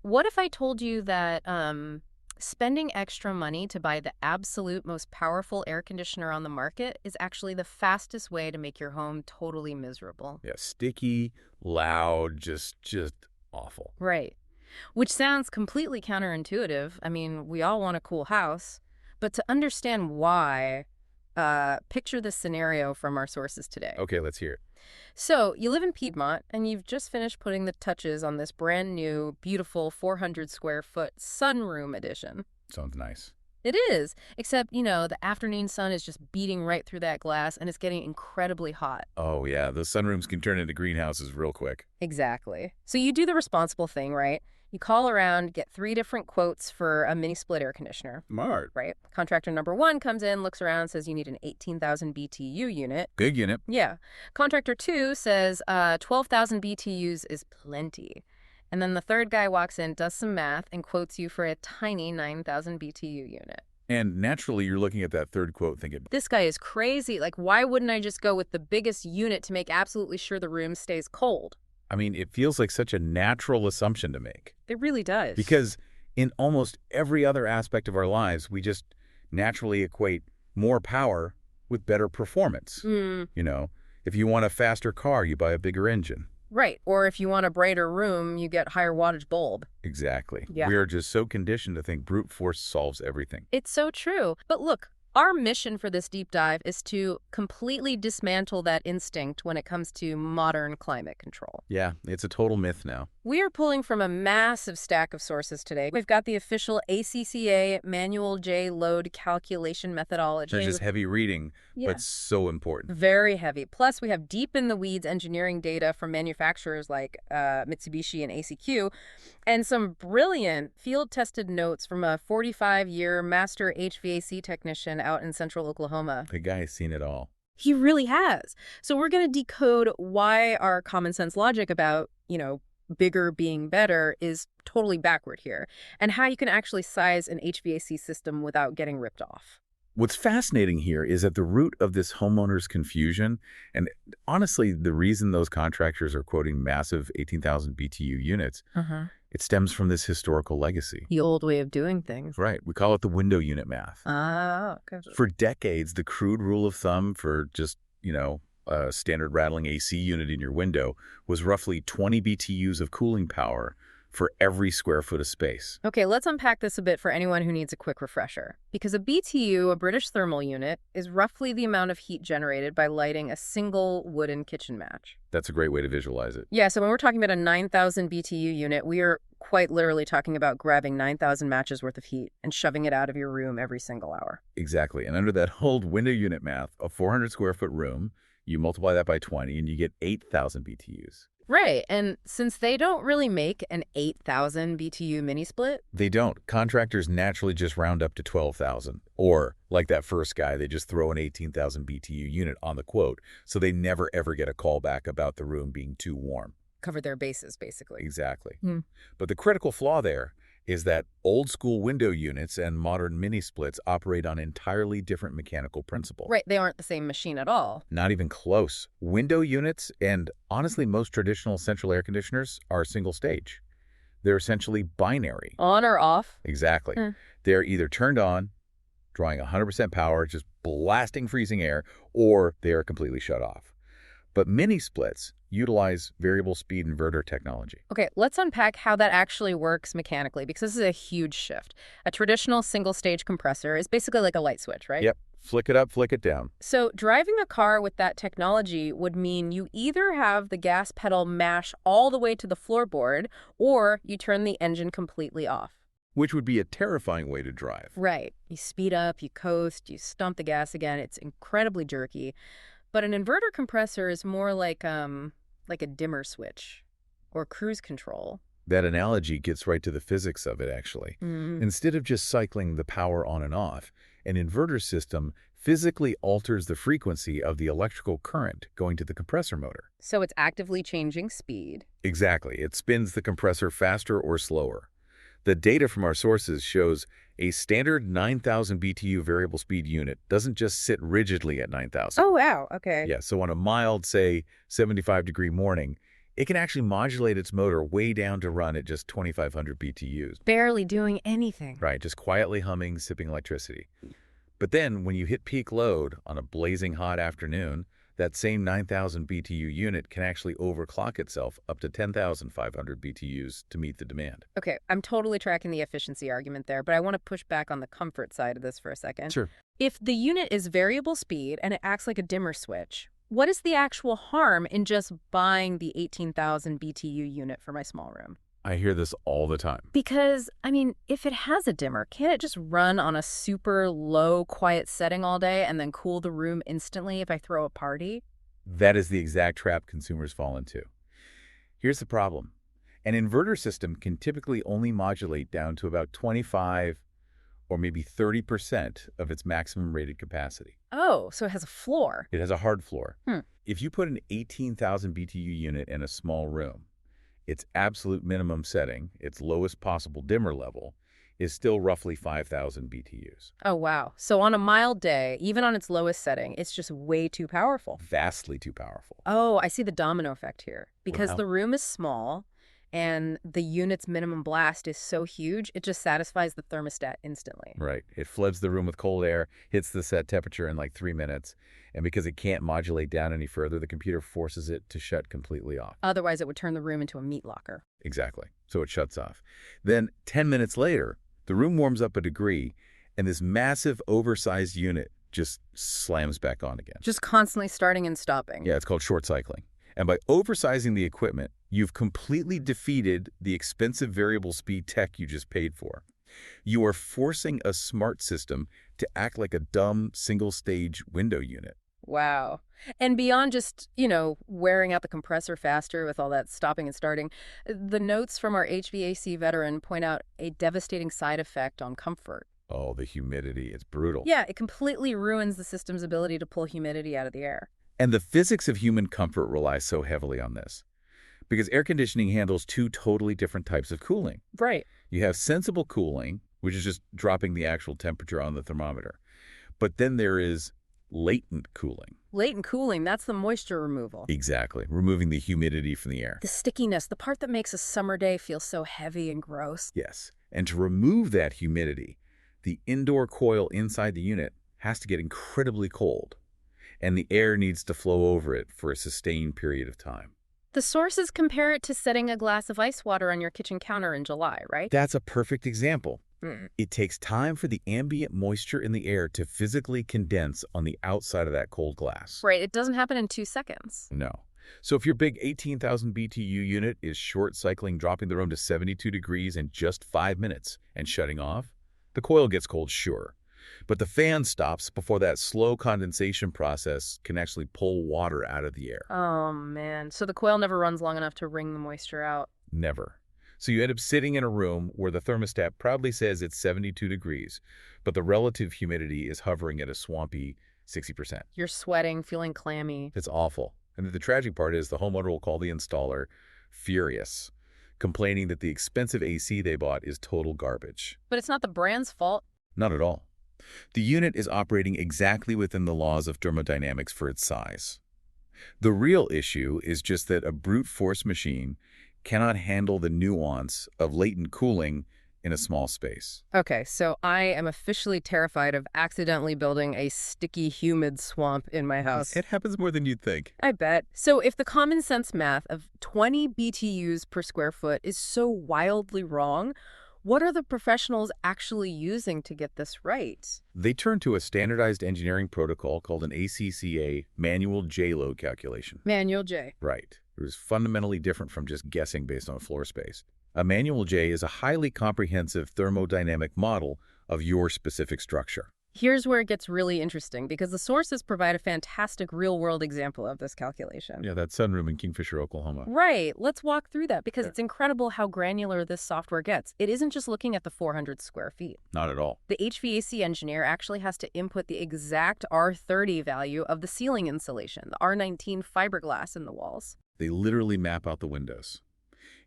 what if I told you that spending extra money to buy the absolute most powerful air conditioner on the market is actually the fastest way to make your home totally miserable? Yeah, sticky, loud, just awful. Right. Which sounds completely counterintuitive. I mean, we all want a cool house, but to understand why, picture this scenario from our sources today. Okay, let's hear it. So, you live in Piedmont, and you've just finished putting the touches on this brand new, beautiful 400 square foot sunroom addition. Sounds nice. It is, except, the afternoon sun is just beating right through that glass, and it's getting incredibly hot. Oh, yeah, those sunrooms can turn into greenhouses real quick. Exactly. So you do the responsible thing, right? You call around, get 3 different quotes for a mini split air conditioner. Smart. Right. Contractor number 1 comes in, looks around, says you need an 18,000 BTU unit. Big unit. Yeah. Contractor 2 says 12,000 BTUs is plenty. And then the third guy walks in, does some math, and quotes you for a tiny 9,000 BTU unit. And naturally, you're looking at that third quote thinking, This guy is crazy. Like, why wouldn't I just go with the biggest unit to make absolutely sure the room stays cold? I mean, it feels like such a natural assumption to make. It really does. Because in almost every other aspect of our lives, we just naturally equate more power with better performance. If you want a faster car, you buy a bigger engine. Right. Or if you want a brighter room, you get higher wattage bulb. Exactly. Yeah. We are just so conditioned to think brute force solves everything. It's so true. But look, our mission for this deep dive is to completely dismantle that instinct when it comes to modern climate control. Yeah, it's a total myth now. We are pulling from a massive stack of sources today. We've got the official ACCA Manual J load calculation methodology. It's just heavy reading, Yeah. but so important. Very heavy. Plus, we have deep in the weeds engineering data from manufacturers like Mitsubishi and ACQ, and some brilliant field-tested notes from a 45-year master HVAC technician out in central Oklahoma. The guy has seen it all. He really has. So we're going to decode why our common sense logic about, bigger being better is totally backward here, and how you can actually size an HVAC system without getting ripped off. What's fascinating here is at the root of this homeowner's confusion, and honestly, the reason those contractors are quoting massive 18,000 BTU units, it stems from this historical legacy. The old way of doing things. Right. We call it the window unit math. Ah, okay. For decades, the crude rule of thumb for just, a standard rattling AC unit in your window was roughly 20 BTUs of cooling power for every square foot of space. Okay, let's unpack this a bit for anyone who needs a quick refresher. Because a BTU, a British thermal unit, is roughly the amount of heat generated by lighting a single wooden kitchen match. That's a great way to visualize it. Yeah, so when we're talking about a 9,000 BTU unit, we are quite literally talking about grabbing 9,000 matches worth of heat and shoving it out of your room every single hour. Exactly. And under that old window unit math, a 400 square foot room, you multiply that by 20 and you get 8,000 BTUs. Right, and since they don't really make an 8,000 BTU mini split, They don't. Contractors naturally just round up to 12,000. Or, like that first guy, they just throw an 18,000 BTU unit on the quote, so they never ever get a call back about the room being too warm. cover their bases, basically. Exactly. Hmm. But the critical flaw there is that old school window units and modern mini splits operate on entirely different mechanical principle. Right, they aren't the same machine at all. Not even close. Window units and honestly most traditional central air conditioners are single stage. They're essentially binary. On or off? Exactly. Hmm. They're either turned on, drawing 100% power, just blasting freezing air, or they are completely shut off. But mini splits utilize variable speed inverter technology. Okay, let's unpack how that actually works mechanically, because this is a huge shift. A traditional single-stage compressor is basically like a light switch, right? Yep. Flick it up, flick it down. So driving a car with that technology would mean you either have the gas pedal mash all the way to the floorboard, or you turn the engine completely off. Which would be a terrifying way to drive. Right. You speed up, you coast, you stomp the gas again. It's incredibly jerky. But an inverter compressor is more like a dimmer switch or cruise control. That analogy gets right to the physics of it, actually. Instead of just cycling the power on and off, an inverter system physically alters the frequency of the electrical current going to the compressor motor. So it's actively changing speed. Exactly. It spins the compressor faster or slower. The data from our sources shows a standard 9,000 BTU variable speed unit doesn't just sit rigidly at 9,000. Oh, wow. Okay. Yeah, so on a mild, say, 75-degree morning, It can actually modulate its motor way down to run at just 2,500 BTUs. Barely doing anything. Right, just quietly humming, sipping electricity. But then, when you hit peak load on a blazing hot afternoon, that same 9,000 BTU unit can actually overclock itself up to 10,500 BTUs to meet the demand. Okay, I'm totally tracking the efficiency argument there, but I want to push back on the comfort side of this for a second. Sure. If the unit is variable speed and it acts like a dimmer switch, what is the actual harm in just buying the 18,000 BTU unit for my small room? I hear this all the time. Because, I mean, if it has a dimmer, can't it just run on a super low, quiet setting all day and then cool the room instantly if I throw a party? That is the exact trap consumers fall into. Here's the problem. An inverter system can typically only modulate down to about 25 or maybe 30% of its maximum rated capacity. Oh, so it has a floor. It has a hard floor. Hmm. If you put an 18,000 BTU unit in a small room, its absolute minimum setting, its lowest possible dimmer level, is still roughly 5,000 BTUs. Oh, wow. So on a mild day, even on its lowest setting, it's just way too powerful. Vastly too powerful. Oh, I see the domino effect here. Because Wow. the room is small and the unit's minimum blast is so huge, it just satisfies the thermostat instantly. Right. It floods the room with cold air, hits the set temperature in like 3 minutes, and because it can't modulate down any further, the computer forces it to shut completely off. Otherwise, it would turn the room into a meat locker. Exactly. So it shuts off. Then 10 minutes later, the room warms up a degree, and this massive oversized unit just slams back on again. Just constantly starting and stopping. Yeah, it's called short cycling. And by oversizing the equipment, you've completely defeated the expensive variable speed tech you just paid for. You are forcing a smart system to act like a dumb single-stage window unit. Wow. And beyond just, wearing out the compressor faster with all that stopping and starting, the notes from our HVAC veteran point out a devastating side effect on comfort. Oh, the humidity. It's brutal. Yeah, it completely ruins the system's ability to pull humidity out of the air. And the physics of human comfort relies so heavily on this. Because air conditioning handles two totally different types of cooling. Right. You have sensible cooling, which is just dropping the actual temperature on the thermometer. But then there is latent cooling. Latent cooling, that's the moisture removal. Exactly. Removing the humidity from the air. The stickiness, the part that makes a summer day feel so heavy and gross. Yes. And to remove that humidity, the indoor coil inside the unit has to get incredibly cold, and the air needs to flow over it for a sustained period of time. The sources compare it to setting a glass of ice water on your kitchen counter in July, right? That's a perfect example. Mm. It takes time for the ambient moisture in the air to physically condense on the outside of that cold glass. Right, it doesn't happen in 2 seconds. No. So if your big 18,000 BTU unit is short cycling, dropping the room to 72 degrees in just 5 minutes and shutting off, the coil gets cold, sure. But the fan stops before that slow condensation process can actually pull water out of the air. Oh, man. So the coil never runs long enough to wring the moisture out. Never. So you end up sitting in a room where the thermostat proudly says it's 72 degrees, but the relative humidity is hovering at a swampy 60%. You're sweating, feeling clammy. It's awful. And the tragic part is the homeowner will call the installer furious, complaining that the expensive AC they bought is total garbage. But it's not the brand's fault. Not at all. The unit is operating exactly within the laws of thermodynamics for its size. The real issue is just that a brute force machine cannot handle the nuance of latent cooling in a small space. Okay, so I am officially terrified of accidentally building a sticky, humid swamp in my house. It happens more than you'd think. I bet. So if the common sense math of 20 BTUs per square foot is so wildly wrong, what are the professionals actually using to get this right? They turn to a standardized engineering protocol called an ACCA manual J-load calculation. Manual J. Right. It was fundamentally different from just guessing based on floor space. A manual J is a highly comprehensive thermodynamic model of your specific structure. Here's where it gets really interesting, because the sources provide a fantastic real-world example of this calculation. Yeah, that sunroom in Kingfisher, Oklahoma. Right. Let's walk through that, because Sure. it's incredible how granular this software gets. It isn't just looking at the 400 square feet. Not at all. The HVAC engineer actually has to input the exact R30 value of the ceiling insulation, the R19 fiberglass in the walls. They literally map out the windows.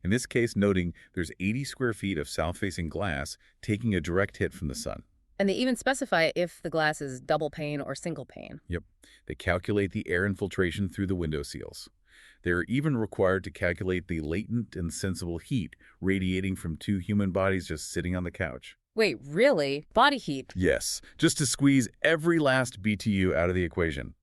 In this case, noting there's 80 square feet of south-facing glass taking a direct hit from the sun. And they even specify if the glass is double pane or single pane. Yep. They calculate the air infiltration through the window seals. They are even required to calculate the latent and sensible heat radiating from two human bodies just sitting on the couch. Wait, really? Body heat? Yes, just to squeeze every last BTU out of the equation.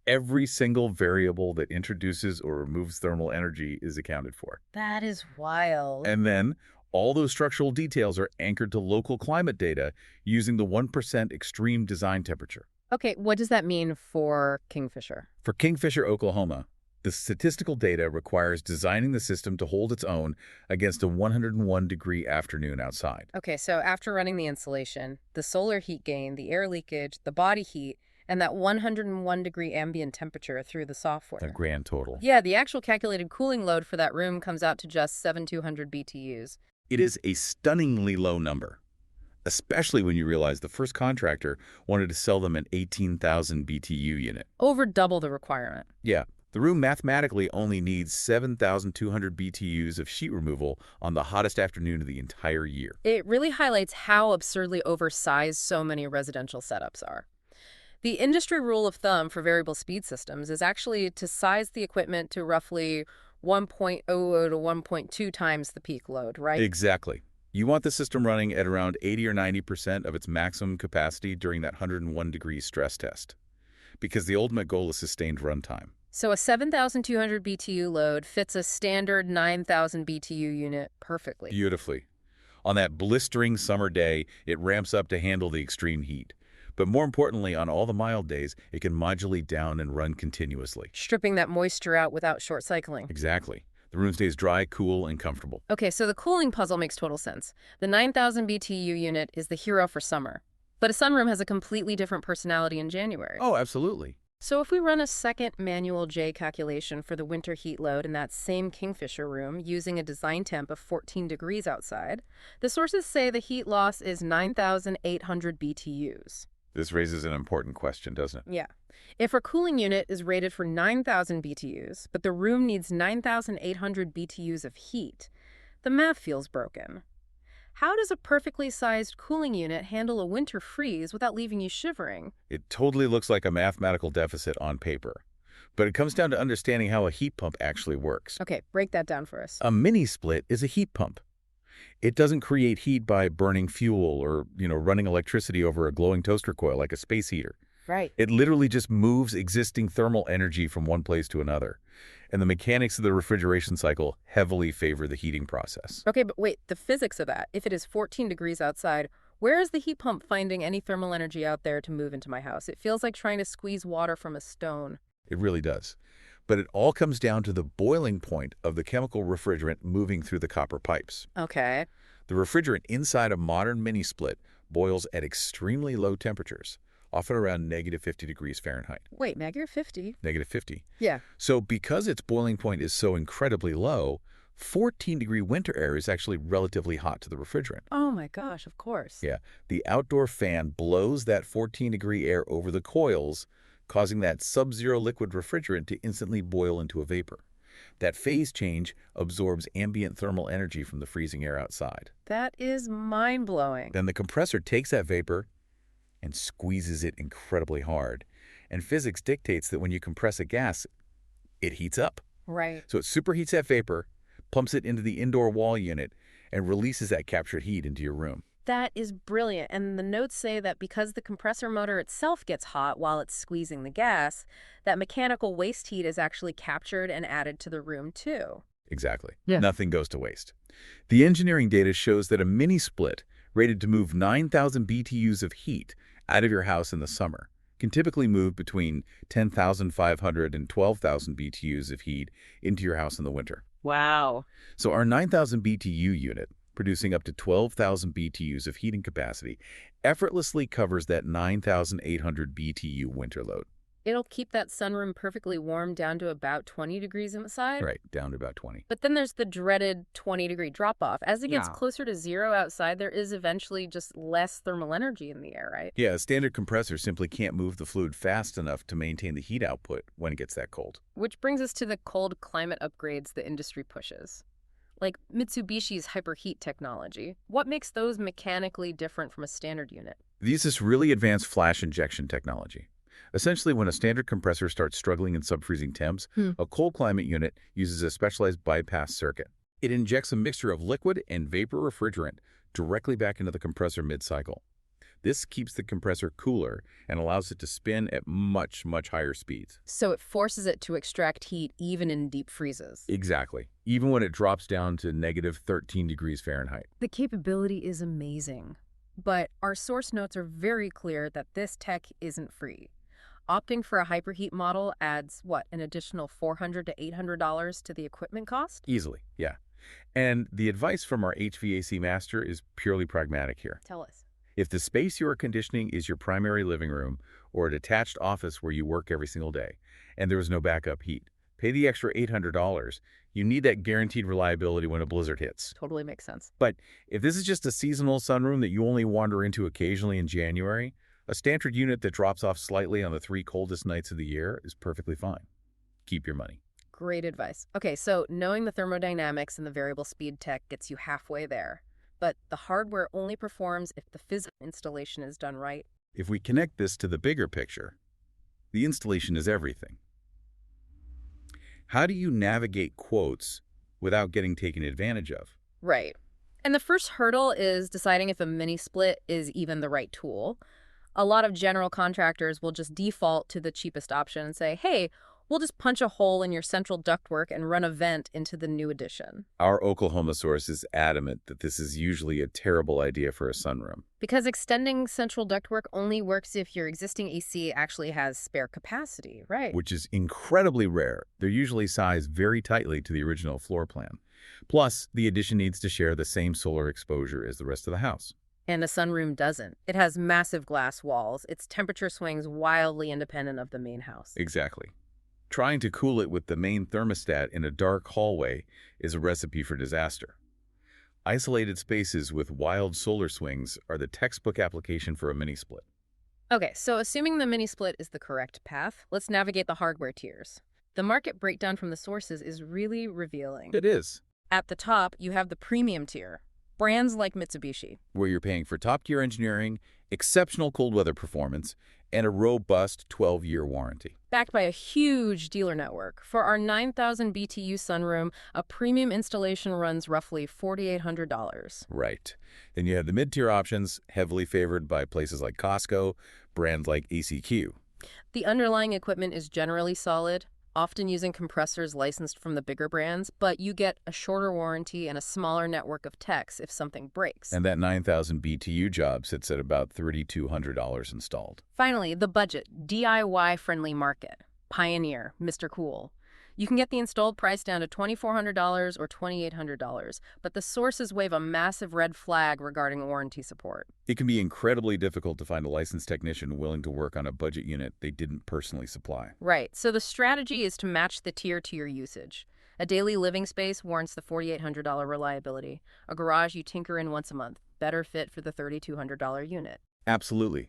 Every single variable that introduces or removes thermal energy is accounted for. That is wild. And then, all those structural details are anchored to local climate data using the 1% extreme design temperature. Okay, what does that mean for Kingfisher? For Kingfisher, Oklahoma, the statistical data requires designing the system to hold its own against a 101-degree afternoon outside. Okay, so after running the insulation, the solar heat gain, the air leakage, the body heat, and that 101-degree ambient temperature through the software. The grand total. Yeah, the actual calculated cooling load for that room comes out to just 7,200 BTUs. It is a stunningly low number, especially when you realize the first contractor wanted to sell them an 18,000 BTU unit. Over double the requirement. Yeah, the room mathematically only needs 7,200 BTUs of sheet removal on the hottest afternoon of the entire year. It really highlights how absurdly oversized so many residential setups are. The industry rule of thumb for variable speed systems is actually to size the equipment to roughly 1.00 to 1.2 times the peak load, right? Exactly. You want the system running at around 80 or 90% of its maximum capacity during that 101-degree stress test, because the ultimate goal is sustained runtime. So a 7,200 BTU load fits a standard 9,000 BTU unit perfectly. Beautifully. On that blistering summer day, it ramps up to handle the extreme heat. But more importantly, on all the mild days, it can modulate down and run continuously. Stripping that moisture out without short cycling. Exactly. The room stays dry, cool, and comfortable. Okay, so the cooling puzzle makes total sense. The 9,000 BTU unit is the hero for summer. But a sunroom has a completely different personality in January. Oh, absolutely. So if we run a second manual J calculation for the winter heat load in that same Kingfisher room using a design temp of 14 degrees outside, the sources say the heat loss is 9,800 BTUs. This raises an important question, doesn't it? Yeah. If our cooling unit is rated for 9,000 BTUs, but the room needs 9,800 BTUs of heat, the math feels broken. How does a perfectly sized cooling unit handle a winter freeze without leaving you shivering? It totally looks like a mathematical deficit on paper. But it comes down to understanding how a heat pump actually works. Okay, break that down for us. A mini-split is a heat pump. It doesn't create heat by burning fuel or, running electricity over a glowing toaster coil like a space heater. Right. It literally just moves existing thermal energy from one place to another. And the mechanics of the refrigeration cycle heavily favor the heating process. Okay, but wait, the physics of that. If it is 14 degrees outside, where is the heat pump finding any thermal energy out there to move into my house? It feels like trying to squeeze water from a stone. It really does. But it all comes down to the boiling point of the chemical refrigerant moving through the copper pipes. Okay. The refrigerant inside a modern mini-split boils at extremely low temperatures, often around -50 degrees Fahrenheit. Wait, -50? -50. Yeah. So because its boiling point is so incredibly low, 14-degree winter air is actually relatively hot to the refrigerant. Oh my gosh, of course. Yeah, the outdoor fan blows that 14-degree air over the coils, causing that sub-zero liquid refrigerant to instantly boil into a vapor. That phase change absorbs ambient thermal energy from the freezing air outside. That is mind-blowing. Then the compressor takes that vapor and squeezes it incredibly hard. And physics dictates that when you compress a gas, it heats up. Right. So it superheats that vapor, pumps it into the indoor wall unit, and releases that captured heat into your room. That is brilliant. And the notes say that because the compressor motor itself gets hot while it's squeezing the gas, that mechanical waste heat is actually captured and added to the room too. Exactly. Yeah. Nothing goes to waste. The engineering data shows that a mini-split rated to move 9,000 BTUs of heat out of your house in the summer can typically move between 10,500 and 12,000 BTUs of heat into your house in the winter. Wow. So our 9,000 BTU unit, producing up to 12,000 BTUs of heating capacity, effortlessly covers that 9,800 BTU winter load. It'll keep that sunroom perfectly warm down to about 20 degrees inside. Right, down to about 20. But then there's the dreaded 20-degree drop-off. As it gets Yeah. closer to zero outside, there is eventually just less thermal energy in the air, right? Yeah, a standard compressor simply can't move the fluid fast enough to maintain the heat output when it gets that cold. Which brings us to the cold climate upgrades the industry pushes. Like Mitsubishi's hyperheat technology. What makes those mechanically different from a standard unit? These is really advanced flash injection technology. Essentially, when a standard compressor starts struggling in subfreezing temps, a cold climate unit uses a specialized bypass circuit. It injects a mixture of liquid and vapor refrigerant directly back into the compressor mid-cycle. This keeps the compressor cooler and allows it to spin at much, much higher speeds. So it forces it to extract heat even in deep freezes. Exactly, even when it drops down to negative 13 degrees Fahrenheit. The capability is amazing. But our source notes are very clear that this tech isn't free. Opting for a hyperheat model adds, what, an additional $400 to $800 to the equipment cost? Easily, yeah. And the advice from our HVAC master is purely pragmatic here. Tell us. If the space you are conditioning is your primary living room or a detached office where you work every single day, and there is no backup heat, pay the extra $800. You need that guaranteed reliability when a blizzard hits. Totally makes sense. But if this is just a seasonal sunroom that you only wander into occasionally in January, a standard unit that drops off slightly on the 3 coldest nights of the year is perfectly fine. Keep your money. Great advice. Okay, so knowing the thermodynamics and the variable speed tech gets you halfway there. But the hardware only performs if the physical installation is done right. If we connect this to the bigger picture, the installation is everything. How do you navigate quotes without getting taken advantage of? Right. And the first hurdle is deciding if a mini split is even the right tool. A lot of general contractors will just default to the cheapest option and say, hey, we'll just punch a hole in your central ductwork and run a vent into the new addition. Our Oklahoma source is adamant that this is usually a terrible idea for a sunroom. Because extending central ductwork only works if your existing AC actually has spare capacity, right? Which is incredibly rare. They're usually sized very tightly to the original floor plan. Plus, the addition needs to share the same solar exposure as the rest of the house. And a sunroom doesn't. It has massive glass walls. Its temperature swings wildly independent of the main house. Exactly. Trying to cool it with the main thermostat in a dark hallway is a recipe for disaster. Isolated spaces with wild solar swings are the textbook application for a mini-split. Okay, so assuming the mini-split is the correct path, let's navigate the hardware tiers. The market breakdown from the sources is really revealing. It is. At the top, you have the premium tier. Brands like Mitsubishi. Where you're paying for top-tier engineering, exceptional cold weather performance, and a robust 12-year warranty. Backed by a huge dealer network. For our 9,000 BTU sunroom, a premium installation runs roughly $4,800. Right. Then you have the mid-tier options, heavily favored by places like Costco, brands like ACQ. The underlying equipment is generally solid, often using compressors licensed from the bigger brands, but you get a shorter warranty and a smaller network of techs if something breaks. And that 9,000 BTU job sits at about $3,200 installed. Finally, the budget, DIY-friendly market. Pioneer, Mr. Cool. You can get the installed price down to $2,400 or $2,800, but the sources wave a massive red flag regarding warranty support. It can be incredibly difficult to find a licensed technician willing to work on a budget unit they didn't personally supply. Right, so the strategy is to match the tier to your usage. A daily living space warrants the $4,800 reliability. A garage you tinker in once a month, better fit for the $3,200 unit. Absolutely.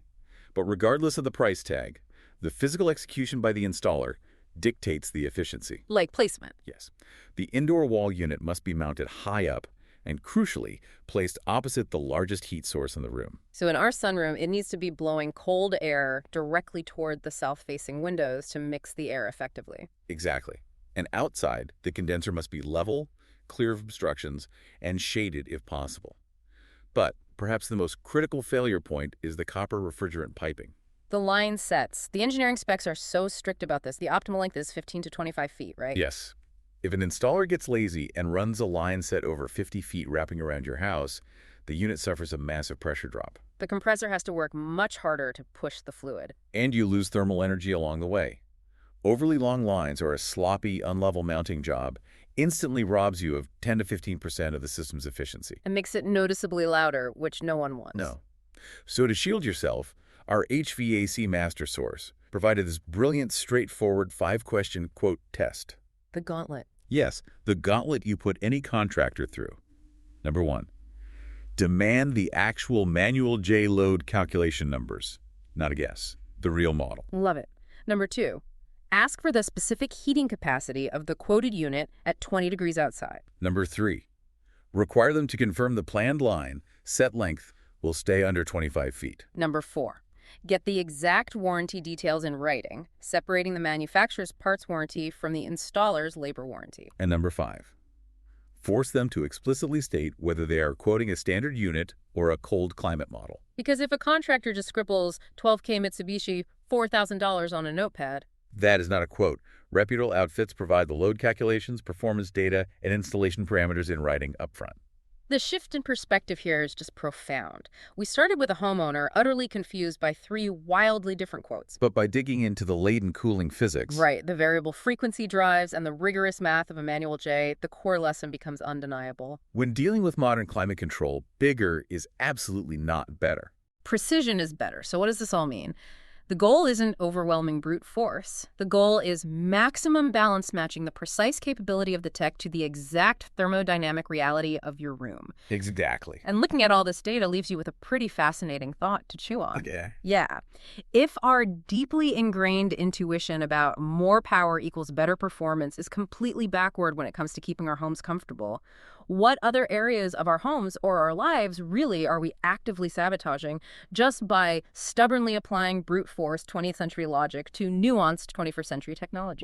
But regardless of the price tag, the physical execution by the installer dictates the efficiency. Like placement. Yes. The indoor wall unit must be mounted high up and, crucially, placed opposite the largest heat source in the room. So in our sunroom, it needs to be blowing cold air directly toward the south-facing windows to mix the air effectively. Exactly. And outside, the condenser must be level, clear of obstructions, and shaded if possible. But perhaps the most critical failure point is the copper refrigerant piping. The line sets. The engineering specs are so strict about this. The optimal length is 15 to 25 feet, right? Yes. If an installer gets lazy and runs a line set over 50 feet wrapping around your house, the unit suffers a massive pressure drop. The compressor has to work much harder to push the fluid. And you lose thermal energy along the way. Overly long lines or a sloppy, unlevel mounting job instantly robs you of 10 to 15% of the system's efficiency. And makes it noticeably louder, which no one wants. No. So to shield yourself, our HVAC master source provided this brilliant, straightforward 5-question quote test. The gauntlet. Yes, the gauntlet you put any contractor through. Number 1, demand the actual manual J-load calculation numbers. Not a guess. The real model. Love it. Number 2, ask for the specific heating capacity of the quoted unit at 20 degrees outside. Number 3, require them to confirm the planned line, set length, will stay under 25 feet. Number 4, Get the exact warranty details in writing, separating the manufacturer's parts warranty from the installer's labor warranty. And number 5, force them to explicitly state whether they are quoting a standard unit or a cold climate model. Because if a contractor just scribbles 12K Mitsubishi, $4,000 on a notepad, that is not a quote. Reputable outfits provide the load calculations, performance data, and installation parameters in writing upfront. the shift in perspective here is just profound. We started with a homeowner utterly confused by 3 wildly different quotes. But by digging into the latent cooling physics, Right, the variable frequency drives and the rigorous math of a manual J, the core lesson becomes undeniable. when dealing with modern climate control, bigger is absolutely not better. Precision is better. So what does this all mean? The goal isn't overwhelming brute force. The goal is maximum balance matching the precise capability of the tech to the exact thermodynamic reality of your room. Exactly. And looking at all this data leaves you with a pretty fascinating thought to chew on. Okay. Yeah. If our deeply ingrained intuition about more power equals better performance is completely backward when it comes to keeping our homes comfortable, what other areas of our homes or our lives really are we actively sabotaging just by stubbornly applying brute force 20th century logic to nuanced 21st century technology?